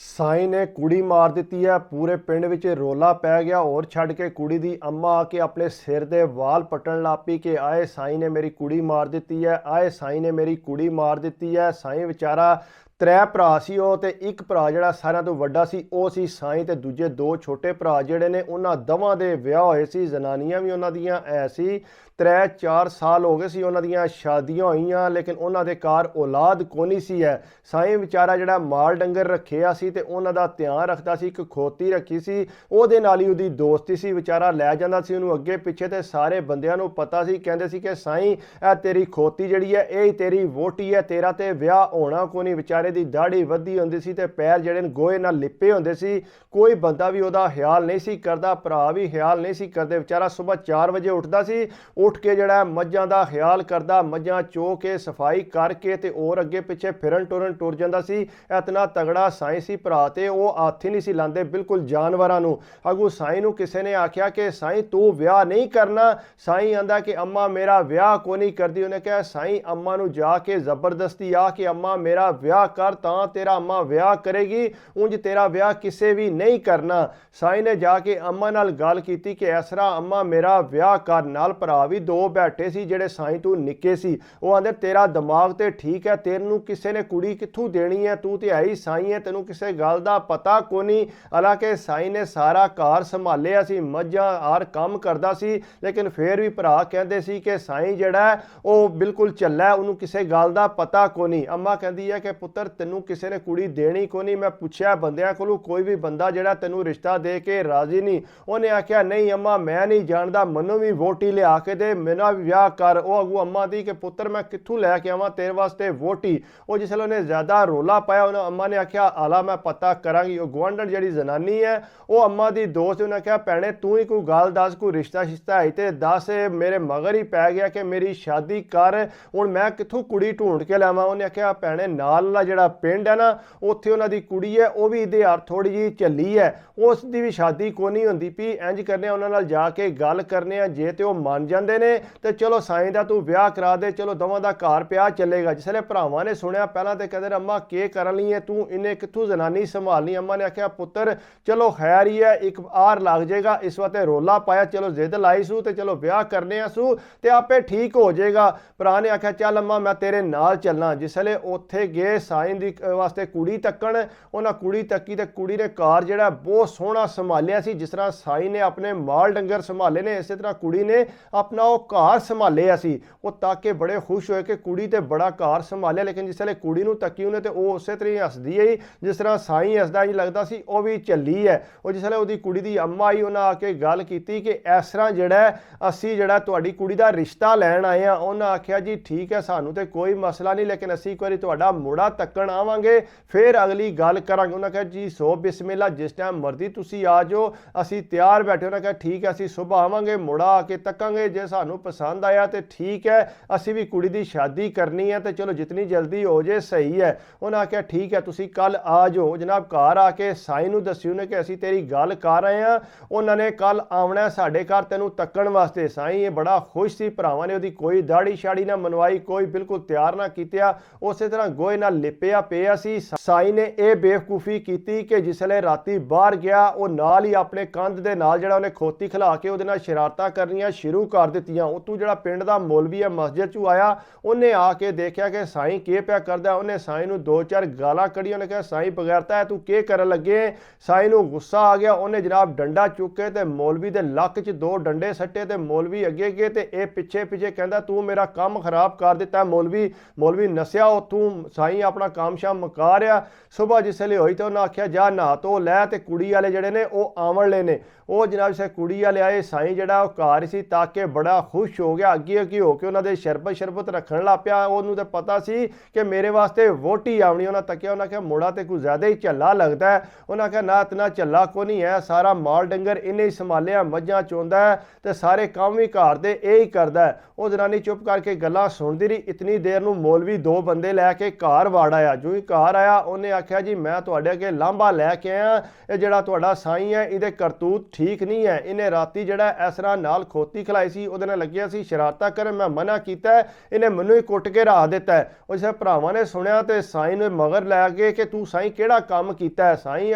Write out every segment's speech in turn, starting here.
ਸਾਈਂ ਨੇ ਕੁੜੀ ਮਾਰ ਦਿੱਤੀ ਹੈ। ਪੂਰੇ ਪਿੰਡ ਵਿੱਚ ਰੋਲਾ ਪੈ ਗਿਆ। ਹੋਰ ਛੱਡ ਕੇ ਕੁੜੀ ਦੀ ਅੰਮਾ ਆ ਕੇ ਆਪਣੇ ਸਿਰ ਦੇ ਵਾਲ ਪੱਟਣ ਲੱਗ ਪਈ ਕਿ ਆਏ ਸਾਈਂ ਨੇ ਮੇਰੀ ਕੁੜੀ ਮਾਰ ਦਿੱਤੀ ਹੈ, ਆਏ ਸਾਈਂ ਨੇ ਮੇਰੀ ਕੁੜੀ ਮਾਰ ਦਿੱਤੀ ਹੈ। ਸਾਈਂ ਵਿਚਾਰਾ त्रै भरा सी वो ते एक भरा जिहड़ा सारिਆਂ ਤੋਂ ਵੱਡਾ ਸੀ ਉਹ ਸੀ ਸਾਈਂ ਤੇ ਦੂਜੇ ਦੋ ਛੋਟੇ ਭਰਾ ਜਿਹੜੇ ਨੇ ਉਹਨਾਂ ਦੋਵਾਂ ਦੇ ਵਿਆਹ ਹੋਏ ਸੀ। ਜਨਾਨੀਆਂ ਵੀ ਉਹਨਾਂ ਦੀਆਂ ਐ ਸੀ। 3-4 साल हो गए सी उन्हां दियां शादियां होईयां लेकिन उन्हां दे घर औलाद कोनी सी है। साईं विचारा जिहड़ा माल डंगर रखिया सी ते उन्हां दा ध्यान रखदा सी। एक खोती रखी सी ओहदे नाल ही ओहदी दोस्ती सी। विचारा लै जांदा सी उहनूं अगे पिछे ते सारे बंदियां नूं पता सी। कहंदे सी कि साईं ए तेरी खोती जिहड़ी है ये तेरी वोटी है, तेरा ते विआह होना कोनी। विचारे दी दाढ़ी वधी हुंदी सी ते पैर जिहड़े गोहे नाल लिपे हुंदे सी। कोई बंदा भी ओहदा ख्याल नहीं सी करदा, भरा भी ख्याल नहीं सी करदे। विचारा सुबह 4 बजे उठदा सी, उठ के जड़ा मझां दा ख्याल करदा, मझां चो के सफाई करके ते और अगे पिछे फिरन टुरन टुर जांदा सी। इतना तगड़ा साईं सी भरा ते वो हत्थ ही नहीं सी लांदे बिल्कुल जानवरां नूं। अगू साईं नूं किसी ने आख्या कि साईं तू विआह नहीं करना। साईं आंदा कि अम्मा मेरा विआह कोई नहीं करदी। उन्हें कहा साईं अम्मा नूं जाके जबरदस्ती आ कि अम्मा मेरा विआह कर तां तेरा अम्मा विआह करेगी, उंज तेरा विआह किसे भी नहीं करना। साईं ने जाके अम्मा नाल गल कीती कि इस तरह अम्मा मेरा विआह कर। नाल भरा भी दो बैठे सी जेड़े साईं तू निके सी। वो आंदे तेरा दिमाग ते ठीक है, तेनू किसे ने कुड़ी कित्थों देनी है, तू ते है ही साईं है, तेनू किसे गल दा पता कोनी। हालांकि साईं ने सारा घर संभालिया सी, मझां हर काम करदा सी, लेकिन फिर भी भरा कहंदे सी कि साईं जिहड़ा है वो बिल्कुल झल्ला है, उन्होंने किसे गल दा पता कोनी। अम्मा कहंदी है कि पुत्तर तेनू किसे ने कुड़ी देनी कोनी। मैं पुछया बंदियां कोलों कोई भी बंदा जिहड़ा तेनू रिश्ता दे के राजी नहीं। उन्हें आख्या नहीं अम्मा मैं नहीं जानदा, मैनू भी वोटी लिया के दे, मेरा भी विआह कर। वो अगू अम्मा दी कि पुत्र मैं कित्थों लैके आवां तेरे वास्ते वोटी। वो जिसले उन्हें ज्यादा रोला पाया उन्हें अम्मा ने आख्या आला मैं पता करांगी। वो गुआंढण जिहड़ी जनानी है वो अम्मा दी दोस्त, उन्हें आख्या भैणे तू ही कोई गल दस, कोई रिश्ता शिश्ता है ते दस, मेरे मगर ही पै गया कि मेरी शादी कर, हुण मैं कित्थों कुड़ी ढूंढ के लावां। उन्हें आख्या भैणे नाल वाला जिहड़ा पिंड है ना उत्थे उन्हां दी कुड़ी है, वो भी इहदे हर थोड़ी जी झल्ली है, उसदी भी शादी कोई नहीं हुंदी पई। इंज करने उन्हां नाल जाके गल करने, जे ते वो मन जांदे ने ते चलो साईं दा तू विआह करा दे, चलो दोवां दा घर पिया चलेगा। जिसले भरावां ने सुनिया पहलां ते कहंदे अम्मा के करन लई है तू, इन्हें कित्थों जनानी संभालनी। अम्मा ने आख्या पुत्तर चलो खैर ही है, एक आर लग जाएगा। इस वास्ते रोला पाया, चलो जिद लाई सू ते चलो विआह करने सू ते आपे ठीक हो जाएगा। भरा ने आख्या चल अम्मा मैं तेरे नाल चलना। जिसले उत्थे गए साईं दी वास्ते कुड़ी तक्कण, उन्हां कुड़ी तक्की ते कुड़ी ने घर जिहड़ा बहुत सोहना संभालिया सी। जिस तरह साईं ने अपने माल डंगर संभाले ने, इस तरह कुड़ी ने अपना वो घर संभालिया सी। वो ताके बड़े खुश होए कि कुड़ी ते बड़ा घर संभालिया। लेकिन जिसले कुड़ी नूं तकी उन्हें ते वो उसे तरह ही हसदी है जिस तरह साईं हसदा ही लगदा सी वो भी झल्ली है। वो जिसले उहदी कुड़ी दी अम्मा आई उन्हें आके गल कीती कि इस तरह जिहड़ा असीं जिहड़ा तुहाडी कुड़ी दा रिश्ता लैण आए हां। उन्हें आख्या जी ठीक है सानू ते कोई मसला नहीं, लेकिन असीं एक वारी तुहाडा मुड़ा तक्कण आवांगे फिर अगली गल करांगे। उन्हें कहा जी सो बिस्मिल्ला, जिस टाइम मर्जी तुसीं आ जाओ, असीं तैयार बैठे। उन्हें कहा ठीक है असीं सुबह आवांगे, मुड़ा आके तक्कांगे, जे सानू पसंद आया तो ठीक है, असी भी कुड़ी दी शादी करनी है तो चलो जितनी जल्दी हो जाए सही है। उन्हें आख्या ठीक है तुसी कल आ जाओ। जनाब घर आके साईं नूं दस्सी उन्हें कि असी तेरी गल कर रहे हैं, उन्होंने कल आउणा साडे घर तेनू तक्कण वास्ते। साईं ये बड़ा खुश सी। भरावां ने उहदी कोई दाड़ी शाड़ी ना मनवाई, कोई बिल्कुल तैयार ना कीतिया, उस तरह गोहे नाल लिपिया पिया सी। साईं ने यह बेवकूफ़ी की कि जिसले राती बाहर गया वो नाल ही अपने कंध दे नाल जिहड़ा उन्हें खोती खिला के उहदे नाल शरारतां करनियां शुरू कर दित्तियां। उतों जिहड़ा पिंड दा मौलवी है मस्जिद चों आया, उन्हें आके देखा कि साईं के पिया करदा। उन्हें साईं नूं 2-4 गालां कढ़ियां। उन्हें कहा साईं बगैरता है तू के करन लगे। साईं नूं गुस्सा आ गया, उन्हें जनाब डंडा चुक के ते मौलवी दे लक च 2 डंडे सट्टे ते मौलवी अगे गए ते ये पिछे पिछे कहंदा तू मेरा काम खराब कर दिता। मौलवी नसिया उत्थों। साईं अपना काम शाम मुका रहा। सुबह जिसले होई तो उन्हें आख्या जा नहा धो लै ते कुड़ी वाले जिहड़े ने वो आवन ले ने। वो जनाब से कुड़ी वाले आए, साईं जिहड़ा घर सी ताके बड़ा खुश हो गया, अगे अगे हो के उन्होंने शरबत शरबत रखन लग पिया। उन्होंने तो पता सी कि मेरे वास्ते वोटी आवनी। उन्हें तकिया, उन्हें कहा मुड़ा तो कुछ ज्यादा ही झल्ला लगता है। उन्हें कहा ना इतना झल्ला को नहीं है, सारा माल डंगर इन्हें ही संभालिया, मझां चोंदा है तो सारे काम भी घर दे यही करता है। वो जनानी चुप करके गल्लां सुनदी रही। इतनी देर नूं मौलवी 2 बंदे लैके घर वाड़ आया। जो ही घर आया उन्हें आख्या जी मैं तुहाडे अगे लांभा लैके आया, ये जिहड़ा तुहाडा साईं है इहदे करतूत ठीक नहीं है। इन्हें राती जिहड़ा इस तरह नाल खोती खिलाई सी, ਉਹਦੇ ਨਾਲ ਲੱਗਿਆ ਸੀ ਸ਼ਰਾਰਤਾਂ ਕਰਨ, ਮੈਂ ਮਨਾ ਕੀਤਾ ਹੈ, ਇਹਨੇ ਮੈਨੂੰ ਹੀ ਕੁੱਟ ਕੇ ਰੱਖ ਦਿੱਤਾ ਹੈ। ਉਹ ਜਿਸ ਭਰਾਵਾਂ ਨੇ ਸੁਣਿਆ ਤੇ ਸਾਈਂ ਨੂੰ ਮਗਰ ਲੈ ਗਏ ਕਿ ਤੂੰ ਸਾਈਂ ਕਿਹੜਾ ਕੰਮ ਕੀਤਾ ਹੈ। ਸਾਈਂ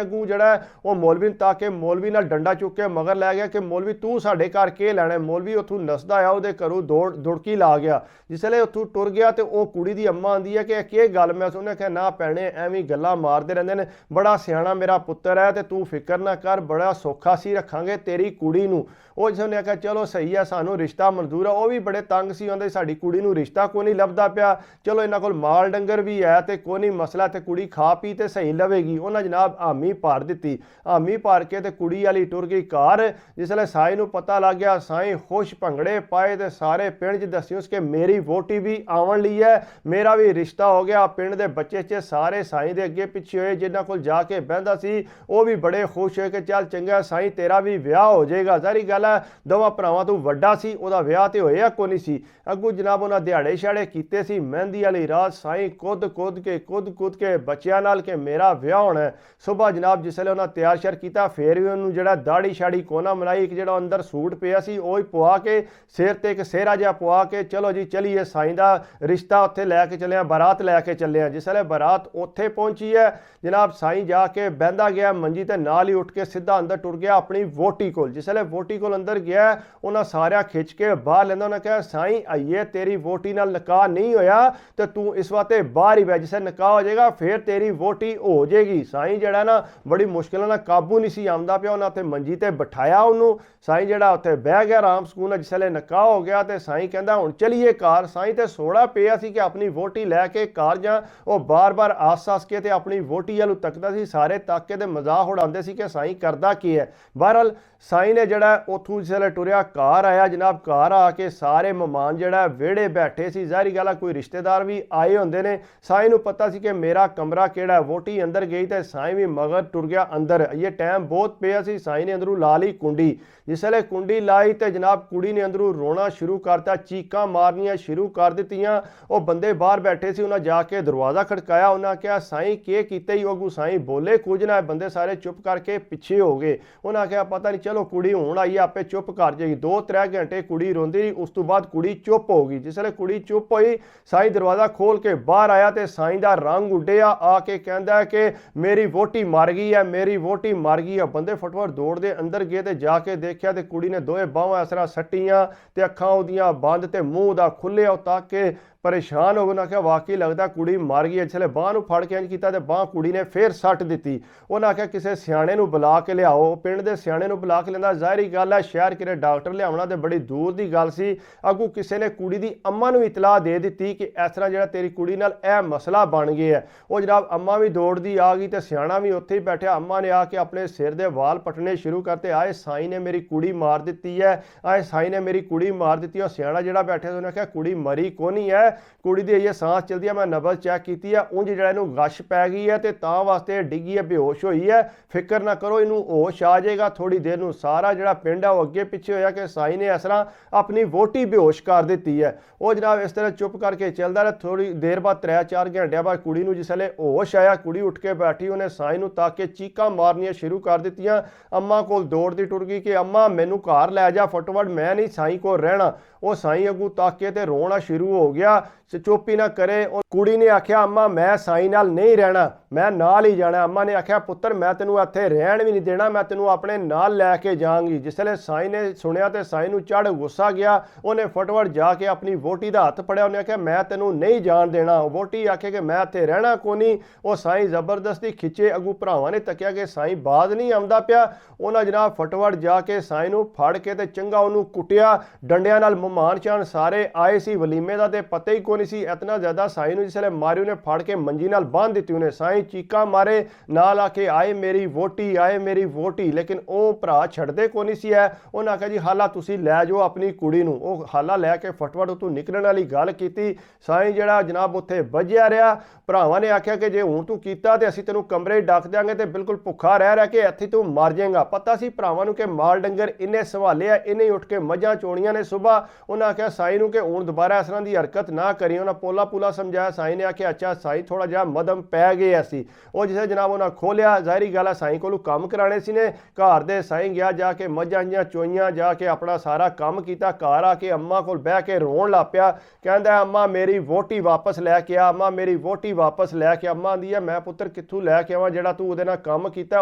ਅੱਗੂ ਜਿਹੜਾ ਉਹ ਮੌਲਵੀ ਨੂੰ ਤਾਕੇ ਮੌਲਵੀ ਨਾਲ ਡੰਡਾ ਚੁੱਕ ਕੇ ਮਗਰ ਲੈ ਗਿਆ ਕਿ ਮੌਲਵੀ ਤੂੰ ਸਾਡੇ ਘਰ ਕੀ ਲੈਣਾ। ਮੌਲਵੀ ਉੱਥੋਂ ਨਸਦਾ ਆ, ਉਹਦੇ ਘਰੋਂ ਦੁੜਕੀ ਲਾ ਗਿਆ। ਜਿਸਲੇ ਉੱਥੋਂ ਟੁਰ ਗਿਆ ਤੇ ਉਹ ਕੁੜੀ ਦੀ ਅੰਮਾ ਆਂਦੀ ਹੈ ਕਿ ਕੀ ਗੱਲ। ਮੈਂ ਉਹਨੇ ਕਿਹਾ ਨਾ ਭੈਣੇ ਐਵੇਂ ਗੱਲਾਂ ਮਾਰਦੇ ਰਹਿੰਦੇ ਨੇ, ਬੜਾ ਸਿਆਣਾ ਮੇਰਾ ਪੁੱਤਰ ਹੈ ਤੇ ਤੂੰ ਫਿਕਰ ਨਾ ਕਰ, ਬੜਾ ਸੌਖਾ ਸੀ ਰੱਖਾਂਗੇ ਤੇਰੀ ਕੁੜੀ ਨੂੰ। ਉਹ ਜਿਸ ਨੇ ਆਖਿਆ ਚਲੋ ਸਹੀ ਹੈ ਸਾਨੂੰ ਰਿਸ਼ਤਾ ਮਨਜ਼ੂਰ ਆ। ਉਹ ਵੀ ਬੜੇ ਤੰਗ ਸੀ, ਆਂਦੇ ਸਾਡੀ ਕੁੜੀ ਨੂੰ ਰਿਸ਼ਤਾ ਕੋਈ ਨਹੀਂ ਲੱਭਦਾ ਪਿਆ, ਚਲੋ ਇਹਨਾਂ ਕੋਲ ਮਾਲ ਡੰਗਰ ਵੀ ਹੈ ਤੇ ਕੋਈ ਨਹੀਂ ਮਸਲਾ, ਤੇ ਕੁੜੀ ਖਾ ਪੀ ਤੇ ਸਹੀ ਲਵੇਗੀ। ਉਹਨਾਂ ਜਨਾਬ ਹਾਮੀ ਭਰ ਦਿੱਤੀ। ਹਾਮੀ ਭਰ ਕੇ ਤੇ ਕੁੜੀ ਵਾਲੀ ਟੁਰ ਗਈ ਘਰ। ਜਿਸਲੇ ਸਾਈਂ ਨੂੰ ਪਤਾ ਲੱਗ ਗਿਆ, ਸਾਈਂ ਖੁਸ਼ ਭੰਗੜੇ ਪਾਏ ਤੇ ਸਾਰੇ ਪਿੰਡ 'ਚ ਦੱਸਿਓ ਕਿ ਮੇਰੀ ਵੋਟੀ ਵੀ ਆਉਣ ਲਈ ਹੈ, ਮੇਰਾ ਵੀ ਰਿਸ਼ਤਾ ਹੋ ਗਿਆ। ਪਿੰਡ ਦੇ ਬੱਚੇ 'ਚ ਸਾਰੇ ਸਾਈਂ ਦੇ ਅੱਗੇ ਪਿੱਛੇ ਹੋਏ, ਜਿਨ੍ਹਾਂ ਕੋਲ ਜਾ ਕੇ ਬਹਿੰਦਾ ਸੀ ਉਹ ਵੀ ਬੜੇ ਖੁਸ਼ ਹੋਏ ਕਿ ਚੱਲ ਚੰਗਾ ਸਾਈਂ ਤੇਰਾ ਵੀ ਵਿਆਹ ਹੋ ਜਾਏਗਾ। ਜ਼ਾਹਰੀ ਗੱਲ ਹੈ ਦੋਵਾਂ ਭਰਾਵਾਂ ਤੋਂ ਵੱਡਾ ਸੀ, ਉਹਦਾ ਵਿਆਹ ਤੇ ਹੋਇਆ ਕੋਈ ਨਹੀਂ ਸੀ। ਅੱਗੂ ਜਨਾਬ ਉਹਨਾਂ ਦਿਹਾੜੇ ਛਾੜੇ ਕੀਤੇ ਸੀ। ਮਹਿੰਦੀ ਵਾਲੀ ਰਾਤ ਸਾਈਂ ਕੁੱਦ ਕੁੱਦ ਕੇ ਬੱਚਿਆਂ ਨਾਲ ਕਿ ਮੇਰਾ ਵਿਆਹ ਹੋਣਾ। ਸੁਬਾਹ ਜਨਾਬ ਜਿਸਲੇ ਉਹਨਾਂ ਤਿਆਰ ਸ਼ਿਆਰ ਕੀਤਾ, ਫੇਰ ਵੀ ਉਹਨੂੰ ਜਿਹੜਾ ਦਾੜੀ ਛਾੜੀ ਕੋਨਾ ਮਨਾਈ, ਇੱਕ ਜਿਹੜਾ ਅੰਦਰ ਸੂਟ ਪਿਆ ਸੀ ਉਹ ਹੀ ਪਵਾ ਕੇ ਸਿਰ ਤੇ ਇੱਕ ਸਿਹਰਾ ਜਿਹਾ ਪਵਾ ਕੇ ਚਲੋ ਜੀ ਚਲੀਏ ਸਾਈਂ ਦਾ ਰਿਸ਼ਤਾ ਉੱਥੇ ਲੈ ਕੇ ਚੱਲੇ ਆ, ਬਾਰਾਤ ਲੈ ਕੇ ਚੱਲੇ ਆ। ਜਿਸਲੇ ਬਾਰਾਤ ਉੱਥੇ ਪਹੁੰਚੀ ਹੈ ਜਨਾਬ ਸਾਈਂ ਜਾ ਕੇ ਬਹਿੰਦਾ ਗਿਆ ਮੰਜੀ ਤੇ, ਨਾਲ ਹੀ ਉੱਠ ਕੇ ਸਿੱਧਾ ਅੰਦਰ ਟੁਰ ਗਿਆ ਆਪਣੀ ਵੋਟੀ ਕੋਲ। ਜਿਸਲੇ ਵੋਟੀ ਕੋਲ ਅੰਦਰ ਗਿਆ ਉਹਨਾਂ ਸਾਰਿਆਂ ਖਿੱਚ ਕੇ ਬਾਹਰ ਲੈਂਦਾ। ਉਹਨਾਂ ਕਿਹਾ ਸਾਈਂ ਆਈਏ ਤੇਰੀ ਵੋਟੀ ਨਾਲ ਨਿਕਾਹ ਨਹੀਂ ਹੋਇਆ ਤੇ ਤੂੰ ਇਸ ਵਾਸਤੇ ਬਾਹਰ ਹੀ ਬਹਿ, ਜਿਸੇ ਨਿਕਾਹ ਹੋ ਜਾਏਗਾ ਫਿਰ ਤੇਰੀ ਵੋਟੀ ਹੋ ਜਾਏਗੀ। ਸਾਈਂ ਜਿਹੜਾ ਨਾ ਬੜੀ ਮੁਸ਼ਕਿਲ ਨਾਲ ਕਾਬੂ ਨਹੀਂ ਸੀ ਆਉਂਦਾ ਪਿਆ, ਉਹਨਾਂ ਉੱਥੇ ਮੰਜੀ ਤੇ ਬਿਠਾਇਆ ਉਹਨੂੰ। ਸਾਈਂ ਜਿਹੜਾ ਉੱਥੇ ਬਹਿ ਗਿਆ ਆਰਾਮ ਸਕੂਨ ਨਾਲ। ਜਿਸਲੇ ਨਿਕਾਹ ਹੋ ਗਿਆ ਤੇ ਸਾਈਂ ਕਹਿੰਦਾ ਹੁਣ ਚਲੀਏ ਘਰ। ਸਾਈਂ ਤੇ ਸੋੜਾ ਪਿਆ ਸੀ ਕਿ ਆਪਣੀ ਵੋਟੀ ਲੈ ਕੇ ਘਰ ਜਾ। ਉਹ ਬਾਰ-ਬਾਰ ਆਸ ਕੇ ਤੇ ਆਪਣੀ ਵੋਟੀ ਵੱਲ ਤੱਕਦਾ ਸੀ। ਸਾਰੇ ਤੱਕ ਕੇ ਤੇ ਮਜ਼ਾਕ ਉਡਾਉਂਦੇ ਸੀ ਕਿ ਸਾਈਂ ਕਰਦਾ ਕੀ ਹੈ। ਬਹਰਹਾਲ ਸਾਈਂ ਨੇ ਜਿਹੜਾ ਉੱਥੋਂ ਜਿਸਲੇ ਟੁਰਿਆ ਘਰ ਆਇਆ ਜਨਾਬ, ਘਰ ਆ ਕੇ ਸਾਰੇ ਮਹਿਮਾਨ ਜਿਹੜਾ ਵਿਹੜੇ ਬੈਠੇ ਸੀ। ਜ਼ਾਹਰੀ ਗੱਲ ਆ ਕੋਈ ਰਿਸ਼ਤੇਦਾਰ ਵੀ ਆਏ ਹੁੰਦੇ ਨੇ। ਸਾਈਂ ਨੂੰ ਪਤਾ ਸੀ ਕਿ ਮੇਰਾ ਕਮਰਾ ਕਿਹੜਾ। ਵੋਟੀ ਅੰਦਰ ਗਈ ਤੇ ਸਾਈਂ ਵੀ ਮਗਰ ਟੁਰ ਗਿਆ ਅੰਦਰ। ਇਹ ਟਾਈਮ ਬਹੁਤ ਪਿਆ ਸੀ। ਸਾਈਂ ਨੇ ਅੰਦਰੋਂ ਲਾ ਲਈ ਕੁੰਡੀ। ਜਿਸਲੇ ਕੁੰਡੀ ਲਾਈ ਤੇ ਜਨਾਬ ਕੁੜੀ ਨੇ ਅੰਦਰੋਂ ਰੋਣਾ ਸ਼ੁਰੂ ਕਰਤਾ, ਚੀਕਾਂ ਮਾਰਨੀਆਂ ਸ਼ੁਰੂ ਕਰ ਦਿੱਤੀਆਂ। ਉਹ ਬੰਦੇ ਬਾਹਰ ਬੈਠੇ ਸੀ, ਉਹਨਾਂ ਜਾ ਕੇ ਦਰਵਾਜ਼ਾ ਖੜਕਾਇਆ। ਉਹਨਾਂ ਕਿਹਾ ਸਾਈਂ ਕੀ ਕੀਤਾ ਹੀ। ਉਹ ਸਾਈਂ ਬੋਲੇ ਕੁਝ ਨਾ। ਬੰਦੇ ਸਾਰੇ ਚੁੱਪ ਕਰਕੇ ਪਿੱਛੇ ਹੋ ਗਏ। ਉਹਨਾਂ ਕਿਹਾ ਪਤਾ ਨਹੀਂ ਚਲੋ ਕੁੜੀ ਹੁਣ ਆਈ ਆਪੇ ਚੁੱਪ ਕਰ ਜਾਏਗੀ। 2-3 ਘੰਟੇ ਕੁੜੀ ਰੋਂਦੀ ਰਹੀ, ਉਸ ਤੋਂ ਬਾਅਦ ਕੁੜੀ ਚੁੱਪ ਹੋ ਗਈ। ਜਿਸਲੇ ਕੁੜੀ ਚੁੱਪ ਹੋਈ ਸਾਈਂ ਦਰਵਾਜ਼ਾ ਖੋਲ ਕੇ ਬਾਹਰ ਆਇਆ ਤੇ ਸਾਈਂ ਦਾ ਰੰਗ ਉੱਡਿਆ। ਆ ਕੇ ਕਹਿੰਦਾ ਕਿ ਮੇਰੀ ਵੋਟੀ ਮਰ ਗਈ ਹੈ, ਮੇਰੀ ਵੋਟੀ ਮਰ ਗਈ ਹੈ। ਬੰਦੇ ਫਟਾਫਟ ਦੌੜਦੇ ਅੰਦਰ ਗਏ ਤੇ ਜਾ ਕੇ ਦੇਖਿਆ ਤੇ ਕੁੜੀ ਨੇ ਦੋਵੇਂ ਬਾਹਾਂ ਇਸ ਤਰ੍ਹਾਂ ਸੱਟੀਆਂ ਤੇ ਅੱਖਾਂ ਉਹਦੀਆਂ ਬੰਦ ਤੇ ਮੂੰਹ ਦਾ ਖੁੱਲਿਆ। ਉਹ ਤੱਕ ਕੇ ਪਰੇਸ਼ਾਨ ਹੋ ਗਏ। ਉਹਨਾਂ ਕਿਹਾ ਵਾਕਈ ਲੱਗਦਾ ਕੁੜੀ ਮਰ ਗਈ ਹੈ। ਜਿਸਲੇ ਬਾਂਹ ਨੂੰ ਫੜ ਕੇ ਇੰਜ ਕੀਤਾ ਤੇ ਬਾਂਹ ਕੁੜੀ ਨੇ ਫੇਰ ਸੱਟ ਦਿੱਤੀ। ਉਹਨਾਂ ਆਖਿਆ ਕਿਸੇ ਸਿਆਣੇ ਨੂੰ ਬੁਲਾ ਕੇ ਲਿਆਓ। ਪਿੰਡ ਦੇ ਸਿਆਣੇ ਨੂੰ ਬੁਲਾ ਕੇ ਲਿਆਂਦਾ। ਜ਼ਾਹਰੀ ਗੱਲ ਹੈ ਸ਼ਹਿਰ ਕਿਰੇ ਡਾਕਟਰ ਲਿਆਉਣਾ ਤੇ ਬੜੀ ਦੂਰ ਦੀ ਗੱਲ ਸੀ। ਅੱਗੋਂ ਕਿਸੇ ਨੇ ਕੁੜੀ ਦੀ ਅੰਮਾ ਨੂੰ ਇਤਲਾਹ ਦੇ ਦਿੱਤੀ ਕਿ ਇਸ ਤਰ੍ਹਾਂ ਜਿਹੜਾ ਤੇਰੀ ਕੁੜੀ ਨਾਲ ਇਹ ਮਸਲਾ ਬਣ ਗਿਆ ਹੈ। ਉਹ ਜਨਾਬ ਅੰਮਾ ਵੀ ਦੌੜਦੀ ਆ ਗਈ ਤੇ ਸਿਆਣਾ ਵੀ ਉੱਥੇ ਹੀ ਬੈਠਿਆ। ਅੰਮਾ ਨੇ ਆ ਕੇ ਆਪਣੇ ਸਿਰ ਦੇ ਵਾਲ ਪਟਣੇ ਸ਼ੁਰੂ ਕਰਤੇ। ਆਏ ਸਾਈਂ ਨੇ ਮੇਰੀ ਕੁੜੀ ਮਾਰ ਦਿੱਤੀ ਹੈ, ਆਏ ਸਾਈਂ ਨੇ ਮੇਰੀ ਕੁੜੀ ਮਾਰ ਦਿੱਤੀ। ਉਹ ਸਿਆਣਾ ਜਿਹੜਾ ਬੈਠਿਆ ਸੀ ਉਹਨੇ ਕਿਹਾ ਕੁੜੀ ਮਰੀ ਕੋ ਨਹੀਂ ਹੈ, ਕੁੜੀ ਦੀ ਇਹ ਸਾਂਸ ਚਲਦੀ ਹੈ, ਮੈਂ ਨਬਜ਼ ਚੈੱਕ ਕੀਤੀ ਹੈ, ਉਂਝ ਜਿਹੜਾ ਇਹਨੂੰ ਗਸ਼ ਪੈ ਗਈ ਹੈ ਤੇ ਤਾਂ ਵਾਸਤੇ ਡਿੱਗੀ ਹੈ, ਬੇਹੋਸ਼ ਹੋਈ ਹੈ। ਫਿਕਰ ਨਾ ਕਰੋ ਇਹਨੂੰ ਹੋਸ਼ ਆ ਜਾਏਗਾ ਥੋੜੀ ਦੇਰ ਨੂੰ। ਸਾਰਾ ਜਿਹੜਾ ਪਿੰਡ ਹੈ ਉਹ ਅੱਗੇ ਪਿੱਛੇ ਹੋਇਆ ਕਿ ਸਾਈਂ ਨੇ ਇਸ ਤਰ੍ਹਾਂ ਆਪਣੀ ਵੋਟੀ ਬੇਹੋਸ਼ ਕਰ ਦਿੱਤੀ ਹੈ। ਉਹ ਜਨਾਬ ਇਸ ਤਰ੍ਹਾਂ ਚੁੱਪ ਕਰਕੇ ਚੱਲਦਾ ਰਿਹਾ। ਥੋੜੀ ਦੇਰ ਬਾਅਦ 3-4 ਘੰਟਿਆਂ ਬਾਅਦ ਕੁੜੀ ਨੂੰ ਜਿਸਲੇ ਹੋਸ਼ ਆਇਆ, ਕੁੜੀ ਉੱਠ ਕੇ ਬੈਠੀ। ਉਹਨੇ ਸਾਈਂ ਨੂੰ ਤਾਕ ਕੇ ਚੀਕਾਂ ਮਾਰਨੀਆਂ ਸ਼ੁਰੂ ਕਰ ਦਿੱਤੀਆਂ। ਅੰਮਾ ਕੋਲ ਦੌੜਦੀ ਟੁਰ ਗਈ ਕਿ ਅੰਮਾ ਮੈਨੂੰ ਘਰ ਲੈ ਜਾ ਫਟਾਫਟ, ਮੈਂ ਨਹੀਂ ਸਾਈਂ ਕੋਲ ਰਹਿਣਾ। ਉਹ ਸਾਈਂ ਅੱਗੋਂ ਤਾਕ ਕੇ ਤੇ ਰੋਣਾ ਸ਼ੁਰੂ ਹੋ ਗਿਆ। ਚੁੱਪ ਹੀ ਨਾ ਕਰੇ। ਉਹ ਕੁੜੀ ਨੇ ਆਖਿਆ ਅੰਮਾ ਮੈਂ ਸਾਈਂ ਨਾਲ ਨਹੀਂ ਰਹਿਣਾ, ਮੈਂ ਨਾਲ ਹੀ ਜਾਣਾ। ਅੰਮਾ ਨੇ ਆਖਿਆ ਪੁੱਤਰ ਮੈਂ ਤੈਨੂੰ ਇੱਥੇ ਰਹਿਣ ਵੀ ਨਹੀਂ ਦੇਣਾ, ਮੈਂ ਤੈਨੂੰ ਆਪਣੇ ਨਾਲ ਲੈ ਕੇ ਜਾਵਾਂਗੀ। ਜਿਸਲੇ ਸਾਈਂ ਨੇ ਸੁਣਿਆ ਤੇ ਸਾਈਂ ਨੂੰ ਚੜ੍ਹ ਗੁੱਸਾ ਗਿਆ। ਉਹਨੇ ਫਟਾਫਟ ਜਾ ਕੇ ਆਪਣੀ ਵੋਟੀ ਦਾ ਹੱਥ ਫੜਿਆ। ਉਹਨੇ ਆਖਿਆ ਮੈਂ ਤੈਨੂੰ ਨਹੀਂ ਜਾਣ ਦੇਣਾ। ਵੋਟੀ ਆਖੇ ਕਿ ਮੈਂ ਇੱਥੇ ਰਹਿਣਾ ਕੋਈ ਨਹੀਂ। ਉਹ ਸਾਈਂ ਜ਼ਬਰਦਸਤੀ ਖਿੱਚੇ। ਅੱਗੋਂ ਭਰਾਵਾਂ ਨੇ ਤੱਕਿਆ ਕਿ ਸਾਈਂ ਬਾਜ਼ ਨਹੀਂ ਆਉਂਦਾ ਪਿਆ। ਉਹਨਾਂ ਜਨਾਬ ਫਟਾਫਟ ਜਾ ਕੇ ਸਾਈਂ ਨੂੰ ਫੜ ਕੇ ਤੇ ਚੰਗਾ ਉਹਨੂੰ ਕੁੱਟਿਆ ਡੰਡਿਆਂ ਨਾਲ। ਮਹਿਮਾਨ ਚਾਣ ਸਾਰੇ ਆਏ ਸੀ ਵਲੀਮੇ ਦਾ ਤੇ ਪਤਾ ਹੀ ਕੋਈ ਨਹੀਂ ਸੀ। ਇਤਨਾ ਜ਼ਿਆਦਾ ਸਾਈਂ ਨੂੰ ਜਿਸਲੇ ਮਾਰੀ ਉਹਨੇ ਫੜ ਕੇ ਮੰਜੀ ਨਾਲ ਬੰਨ੍ਹ ਦਿੱਤੀ। ਉਹਨੇ ਸਾਈਂ ਚੀਕਾਂ ਮਾਰੇ ਨਾਲ ਆ ਕੇ ਆਏ ਮੇਰੀ ਵੋਟੀ, ਆਏ ਮੇਰੀ ਵੋਟੀ। ਲੇਕਿਨ ਉਹ ਭਰਾ ਛੱਡਦੇ ਕੋਈ ਨਹੀਂ ਸੀ ਹੈ। ਉਹਨਾਂ ਆਖਿਆ ਜੀ ਹਾਲਾ ਤੁਸੀਂ ਲੈ ਜਾਓ ਆਪਣੀ ਕੁੜੀ ਨੂੰ। ਉਹ ਹਾਲਾ ਲੈ ਕੇ ਫਟਾਫਟ ਉੱਥੋਂ ਨਿਕਲਣ ਵਾਲੀ ਗੱਲ ਕੀਤੀ। ਸਾਈਂ ਜਿਹੜਾ ਜਨਾਬ ਉੱਥੇ ਵੱਜਿਆ ਰਿਹਾ। ਭਰਾਵਾਂ ਨੇ ਆਖਿਆ ਕਿ ਜੇ ਹੁਣ ਤੂੰ ਕੀਤਾ ਤੇ ਅਸੀਂ ਤੈਨੂੰ ਕਮਰੇ ਡੱਕ ਦਿਆਂਗੇ ਤੇ ਬਿਲਕੁਲ ਭੁੱਖਾ ਰਹਿ ਕੇ ਇੱਥੇ ਤੂੰ ਮਰ ਜਾਏਗਾ। ਪਤਾ ਸੀ ਭਰਾਵਾਂ ਨੂੰ ਕਿ ਮਾਲ ਡੰਗਰ ਇੰਨੇ ਸਵਾਲੇ ਆ, ਇਹਨੇ ਉੱਠ ਕੇ ਮੱਝਾਂ ਚੋਣੀਆਂ ਨੇ ਸੁਬਾਹ। ਉਹਨਾਂ ਆਖਿਆ ਸਾਈਂ ਨੂੰ ਕਿ ਹੁਣ ਦੁਬਾਰਾ ਇਸ ਤਰ੍ਹਾਂ ਦੀ ਹਰਕਤ ਨਾ ਕਰੀ। ਉਹਨਾਂ ਪੋਲਾ ਸਮਝਾਇਆ। ਸਾਈਂ ਨੇ ਆਖਿਆ ਅੱਛਾ। ਸਾਈਂ ਥੋੜਾ ਜਿਹਾ ਮਦਮ ਪੈ ਗਏ ਸੀ। सी। वो जिसे जनाब उन्हें खोलिया, ज़ाहिरी गल है साईं कोलों काम कराने सी ने। घर दे साईं गया जाके मझां जिहियां चोईयां, जाके अपना सारा काम कीता। घर आके अम्मा कोल बह के रोण लग पिया, कहंदा अम्मा मेरी वोटी वापस लैके आ, अम्मा मेरी वोटी वापस लैके। अम्मा आंदी है मैं पुत्तर कित्थों लैके आवां, जिहड़ा तूं उहदे नाल काम कीता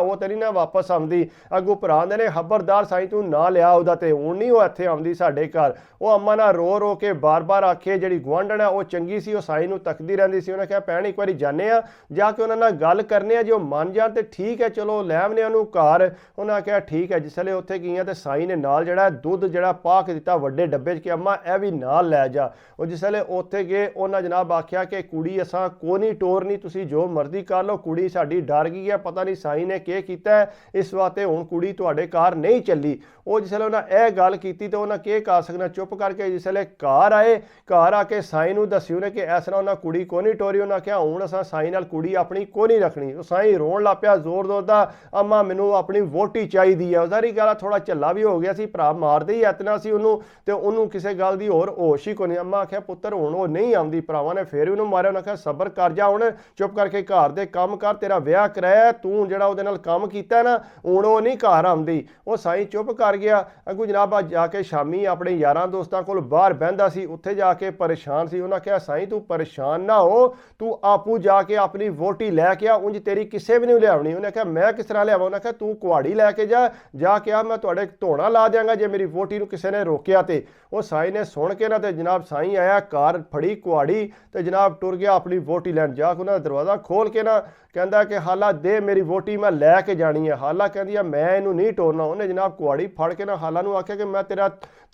वो ते नहीं ना वापस आउंदी। अगों भरा आंदे ने खबरदार साईं तूं ना लिया उहदा, ते हुण नहीं वो इत्थे आउंदी साडे घर। वो अम्मा नाल रो रो के बार बार आखे, जिहड़ी गुआंढण है वो चंगी सी, वो साईं नूं तकदी रहिंदी सी। उहने कहा भैण एक वारी जाने आ, जाके उहनां नाल गल करने आ, जे वो मन जाण ते ठीक है चलो लै आउने उहनूं घर। उन्हें कहा ठीक है। जिसले उत्थे गईयां ते साईं ने नाल जिहड़ा दुध जिहड़ा पा के दिता वड्डे डब्बे च कि अम्मा यह भी नाल लै जा। वो जिसले उत्थे गए उन्हें जनाब आख्या कि कुड़ी असां कोई नहीं टोरनी, तुसीं जो मर्जी कर लो, कुड़ी साडी डर गई है, पता नहीं साईं ने की कीता है, इस वास्ते हुण कुड़ी तुहाडे घर नहीं चली। वो जिसले उन्हें यह गल कीती तो उन्हें की कर सकना, चुप करके जिसले घर आए, घर आके साईं नूं दस्सी उन्हें कि इस तरह उन्हें कुड़ी को नहीं टोरी। उन्हें आख्या हुण असां साईं नाल कुड़ी अपनी को नहीं रखनी। साईं रोण लग पिया जोर जोर दा, अम्मा मैनू अपनी वोटी चाहिदी है। ज़ाहिरी गल है थोड़ा झल्ला भी हो गया सी, भरा मारदे ही इतना सी उन्होंने, तो उन्होंने किसी गल की होर होश ही कोई। अम्मा आख्या पुत्तर हुण वो नहीं आउंदी, भरावां ने फिर उन्होंने मारिया। उन्हें आख्या सबर कर जा, हुण चुप करके घर दे काम कर, तेरा विआह कराया तूं जिहड़ा उहदे नाल काम कीता ना, हुण वो नहीं घर आउंदी। वो साईं चुप कर गया। अगों जनाब जाके शामी अपने यारां दोस्तां कोल बाहर बहिंदा सी, उत्थे जाके परेशान सी। उन्हें आख्या साईं तू परेशान ना हो, तू आपू जाके अपनी वोटी लैके आ, उंज तेरी किसे भी नहीं लियावनी। उन्हें आख्या मैं किस तरह लियावां? उन्हें आख्या तू कुहाड़ी लैके जा, जाके आ मैं तुहाडे धोना ला देंगा जे मेरी वोटी नूं किसी ने रोकिया ते। वो साईं ने सुन के ना ते जनाब साईं आया, कार फड़ी कुहाड़ी ते जनाब टुर गया अपनी वोटी लैन। जाके उन्हें दरवाज़ा खोल के ना कहंदा कि हाला दे मेरी वोटी मैं लैके जानी है। हाला कहंदी है मैं इनू नहीं टोरना। उन्हें जनाब कुहाड़ी फड़ के ना हाला नूं आख्या कि मैं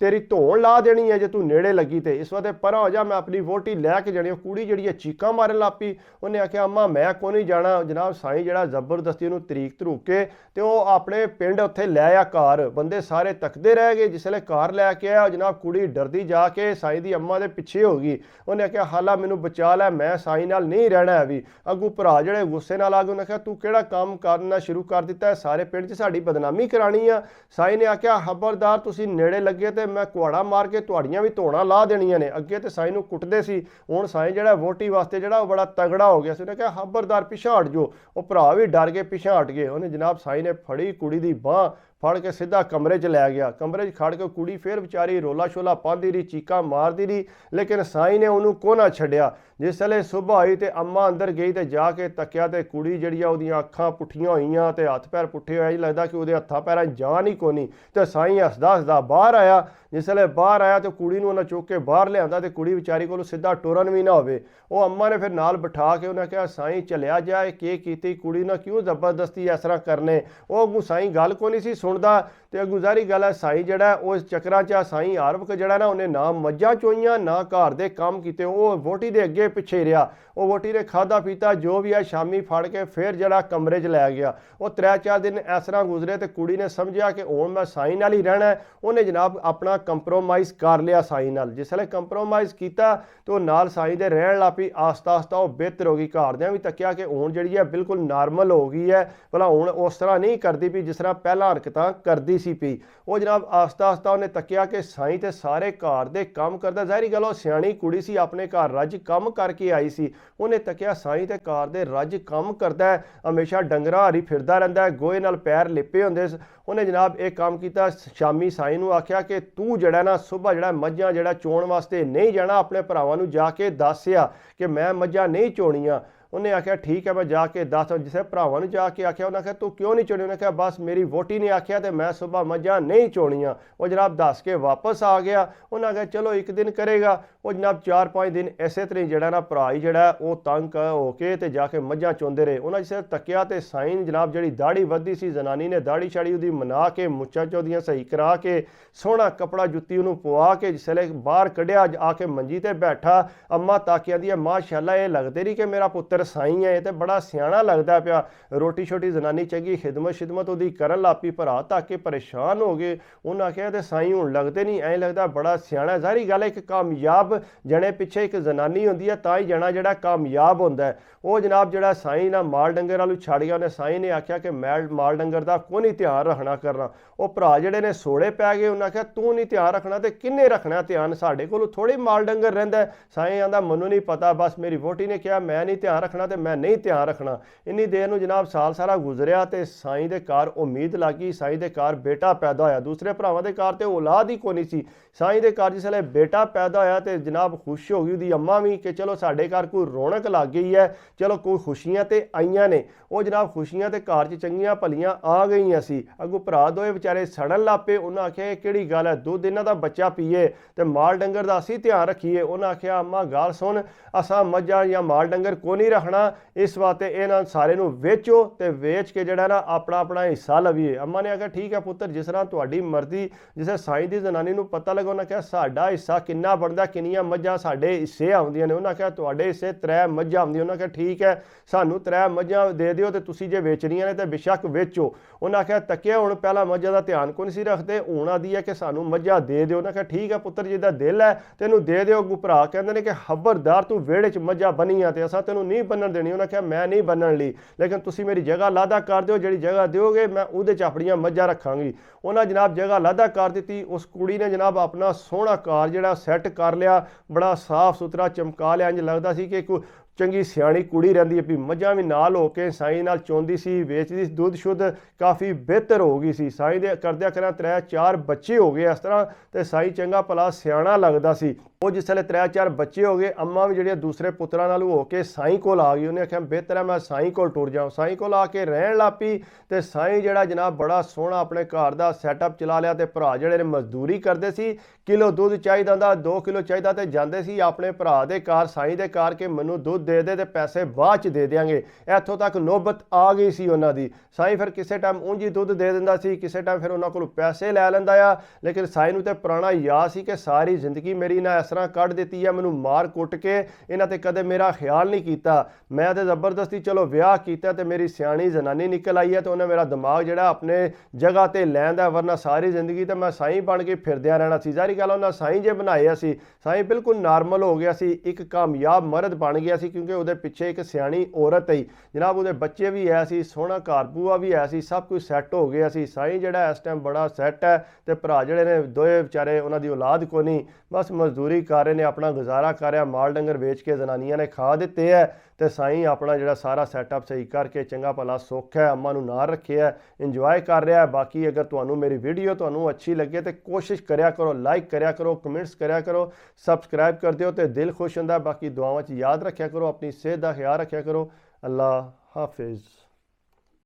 तेरी धोन ला देनी है जे तू नेड़े लगी ते, इस वास्ते परा हो जा, मैं अपनी वोटी लैके जानी। कुड़ी जिहड़ी है चीकां मारन लग पई। उन्हें आख्या अम्मा मैं को नहीं जाना। जनाब साईं जिहड़ा जबरदस्ती उन्हूं तरीक धरूक के ते वो अपने पिंड उत्थे लै आया घर। बंदे सारे तकदे रह गए। जिसले घर लैके आया जनाब कुड़ी डरदी जाके साईं दी अम्मा दे पिछे हो गई। उन्हें आख्या हाला मैनू बचा लै, मैं साईं नाल नहीं रहना है भी। अगों भरा जिहड़े गुस्से नाल आ गए, उन्हें आख्या तू किहड़ा काम करना शुरू कर दिता है, सारे पिंड च साडी बदनामी करानी आ। साईं ने आख्या खबरदार तुसीं नेड़े लगे ते मैं कुहाड़ा मार के तुहाड़ियां भी धोना ला देनियां ने। अगे तो साईं नूं कुटदे सी, हुण साईं जिहड़ा वोटी वास्ते जिहड़ा बड़ा तगड़ा हो गया सी। उन्हें कहा खबरदार पिछा हट जो। वो भरा भी डर के पिछा हट गए। उन्हें जनाब साईं ने फड़ी कुड़ी दी बांह, फड़ के सीधा कमरे च लै गया। कमरे च खड़ के कुड़ी फिर बेचारी रोला शोला पांदी रही, चीकां मारदी रही, लेकिन साईं ने उन्होंने को ना छड्डिया। जिसले सुबह आई तो अम्मा अंदर गई तो जाके तक्या तो कुड़ी जिहड़ी उहदियां अखां पुठियां होईयां ते हत्थ पैर पुट्ठे होए, लगदा कि उहदे हत्थां पैरां जान ही कोनी। तो साईं हसदा हसदा बाहर आया। जिसले बाहर आया तो कुड़ी नूं उन्हें चुक के बाहर लिआंदा ते कुड़ी विचारी कोलों सीधा टुरन भी ना होवे। वो अम्मा ने फिर नाल बिठा के उन्हें कहा साईं चलिया जाए, की कीती कुड़ी ना क्यों जबरदस्ती इस तरह करने। वो अगों साईं गल को नहीं सी सुनदा ते अगों ज़ाहिरी गल है साईं जिहड़ा उस चक्करां च साईं हर वक्त जिहड़ा ना उन्हें ना मज्जां चोईयां ना घर दे काम कीते, वो वोटी दे अगे पिछे रहा। वो वोटी ने खादा पीता जो भी है शामी फड़ के फिर जरा कमरे च लै गया। वो 3-4 दिन इस तरह गुजरे तो कुड़ी ने समझिया कि हुण मैं साईं नाल ही रहना है। उन्हें जनाब अपना कंप्रोमाइज़ कर लिया साईं नाल। जिसले कंप्रोमाइज़ किया तो नाल साईं दे रहन लग पई। आस्ता आस्ता वो बेहतर हो गई। घरदियां भी तक्या कि हुण जिहड़ी है बिल्कुल नॉर्मल हो गई है, भला हुण उस तरह नहीं करदी पई जिस तरह पहला हरकतां करदी सी पई। वो जनाब आस्ता आस्ता उन्हें तक्या कि साईं ते सारे घर दे काम करदा। ज़ाहिरी गल वो सियाणी कुड़ी सी, अपने घर रज काम करके आई सी। उन्हें तक्या साईं ते घर दे रज काम करदा है, हमेशा डंगरां हरी फिरदा रहिंदा है, गोहे नाल पैर लिपे हुंदे। उन्हें जनाब एक काम किया, शामी साईं नूं आख्या कि तू जिहड़ा ना सुबह जिहड़ा मझां जिहड़ा चोण वास्ते नहीं जाना, अपने भरावां नूं जाके दस्सिया कि मैं मझां नहीं चोणियां। उन्हें आख्या ठीक है मैं जाके दस। जिसे भरावां नूं जाके आख्या, उन्हें आख्या तू क्यों नहीं चोणी? उन्हें कहा बस मेरी वोटी ने आख्या तो मैं सुबह मझां नहीं चोणियां। वो जनाब दस के वापस आ गया। उन्हें आख्या चलो एक दिन करेगा। वो जनाब 4-5 दिन इसे तरह जिहड़ा ना भरा ही जिहड़ा वो तंग होके ते जाके मझां चोंदे रहे। उन्हें जिसे तक्या तो साईं जनाब जिहड़ी दाढ़ी वधी सी, जनानी ने दाढ़ी शाड़ी उहदी मना के मुच्छां चोदियां सही करा के सोहना कपड़ा जुत्ती उन्होंने पवा के जिसले बाहर कढ़िया आके मंजी ते बैठा। अम्मा ताकिया दी माशाअल्लाह ये लगदे नहीं कि मेरा पुत्तर साईं है, तो बड़ा सियाणा लगता पिया। रोटी छोटी जनानी चंगी खिदमत शिदमत उहदी करन लग पई। भरा तक के परेशान हो गए। उन्हें आख्या तो साईं हुण लगदे नहीं, ऐ लगता बड़ा सियाणा। ज़ाहिरी गल एक कामयाब जने पिछे एक जनानी होंदी है, तां ही जना जिहड़ा कामयाब होंदा है। वो जनाब जिहड़ा साईं ना माल डंगर वालू छड़ गया। उन्हें साईं ने आख्या कि मैं माल डंगर का कोई नहीं ध्यान रखना करना। वो भरा जिहड़े ने सोड़े पै गए। उन्हें आख्या तू नहीं ध्यान रखना तो किन्ने रखना ध्यान, साडे कोल थोड़े माल डंगर रहिंदा। साईं आंदा मैनूं नहीं पता, बस मेरी वोटी ने कहा मैं नहीं ध्यान रखना तो मैं नहीं ध्यान रखना। इन्नी देर में जनाब साल सारा गुजरिया तो साईं के घर उम्मीद लग गई, साईं के घर बेटा पैदा होया। दूसरे भरावां के घर तो औलाद ही कोई नहीं सी। साईं के घर जिसले बेटा पैदा होया तो जनाब खुश हो गई उसकी अम्मा भी कि चलो साडे घर कोई रौनक लग गई है, चलो कोई खुशियां तो आईयां ने। वो जनाब खुशियां तो घर च चंगियां भलियां आ गई सी। अगों भरा दोए बेचारे सड़न लग पे। उन्हें आख्या किहड़ी गल है, दुध इन्हां दा बच्चा पीए तो माल डंगर का असीं ध्यान रखीए। उन्हें आख्या अम्मा गल सुन, असां मझां या माल डंगर को नहीं रखना, इस वास्ते इन्हां सारे नूं वेचो ते वेच के जिहड़ा ना अपना अपना हिस्सा लवीए। अम्मा ने आख्या ठीक है पुत्तर, जिस तरह तुहाडी मर्जी। जिसे साईं दी जनानी नूं पता लगा, उन्हें आख्या साडा हिस्सा किन्ना बनदा, किन्नियां मझां साडे हिस्से आउंदियां ने। उन्हें आख्या तुहाडे हिस्से 3 मझां आउंदियां। उन्हें आख्या ठीक है, सानूं 3 मझां दे दिओ ते तुसीं जे वेचणियां ने ते बेशक वेचो। उन्हें आख्या तकिया हुण पहला मझां दा ध्यान कोई नहीं सी रखदे, हुण आदी है कि सानूं मझां दे दिओ। उन्हें आख्या ठीक है पुत्तर, जिहदा दिल है तैनूं दे दिओ। अगों भरा कहंदे ने कि खबरदार तूं वेड़े च मझां बनीआं ते असां तैनूं नहीं बन्नण देणी। उन्हें आख्या मैं नहीं बन्नण लई, लेकिन तुसीं मेरी जगह लादा कर दिओ, जिहड़ी जगह दिओगे मैं उहदे च अपणियां मझां रखांगी। उन्हें जनाब जगह लादा कर दी। उस कुड़ी ने जनाब अपना सोहना घर जिहड़ा सैट कर लिया, बड़ा साफ सुथरा चमका लिया। इंज लगदा सी कि कोई चंगी सियाणी कुड़ी रहिंदी है। भी मझां भी नाल हो के साईं नाल चोंदी सी, वेचदी सी, दुध शुद्ध काफ़ी बेहतर हो गई सी। साईं दे करदिया करा 3-4 बच्चे हो गए। इस तरह ते साईं चंगा भला सियाणा लगदा सी। वो जिसले 3-4 बच्चे हो गए, अम्मा भी जिहड़ियां दूसरे पुत्रां नाल हो के साईं कोल आ गई। उन्हें आख्या बेहतर है मैं साईं कोल टुर जाऊँ। साईं कोल आके रहन लग पई ते साईं जिहड़ा जनाब बड़ा सोहना अपने घर दा सैटअप चला लिया। ते भरा जिहड़े ने मजदूरी करदे सी, किलो दुध चाहिदा हुंदा, 2 किलो चाहिदा ते जांदे सी अपने भरा दे घर, साईं दे घर के मैनूं दुध दे दे ते पैसे बाद च दे देंगे। इत्थों तक नौबत आ गई सी उन्हां दी। साईं फिर किसी टाइम ऊंज ही दुध दे दिंदा सी, किसी टाइम फिर उन्हां कोलों पैसे लै लैंदा आ। लेकिन साईं नूं ते पुराना याद सी कि सारी जिंदगी मेरी इन्हां इस तरह कढ दित्ती है, मैनूं मार कुट के इन्हां ते कदे मेरा ख्याल नहीं कीता। मैं ते जबरदस्ती चलो विआह कीता ते मेरी सियाणी जनानी निकल आई है, तो उन्हें मेरा दिमाग जिहड़ा अपने जगह ते लैंदा, वरना सारी जिंदगी तो मैं साईं बन के फिरदिया रहना सी। सारी गल उन्हां साईं जे बनाया सी। साईं बिल्कुल नॉर्मल हो गया सी, एक कामयाब मर्द बन गया सी, क्योंकि उहदे पिछे एक सियाणी औरत आई जनाब। उहदे बच्चे भी है सी, सोहना घर बूआ भी है सी, सब कुछ सैट हो गया सी। साईं जिहड़ा इस टाइम बड़ा सैट है ते भरा जिहड़े ने दोए बेचारे उन्हां दी औलाद कोई नहीं, बस मजदूरी कर रहे ने, अपना गुजारा कर रहा। माल डंगर वेच के जनानियां ने खा दिते है ते साईं अपना जिहड़ा सारा सैटअप सही करके चंगा भला सुख है, अम्मा नूं नाल रखे है, इंजॉय कर रहा है। बाकी अगर तुहानूं मेरी वीडियो तुहानूं अच्छी लगे तो कोशिश करया करो, लाइक करया करो, कमेंट्स करया करो, सबसक्राइब कर दिओ तो दिल खुश हुंदा। बाकी दुआवां च याद रखा करो, अपनी सेहत का ख्याल रखा करो। अल्लाह हाफिज़।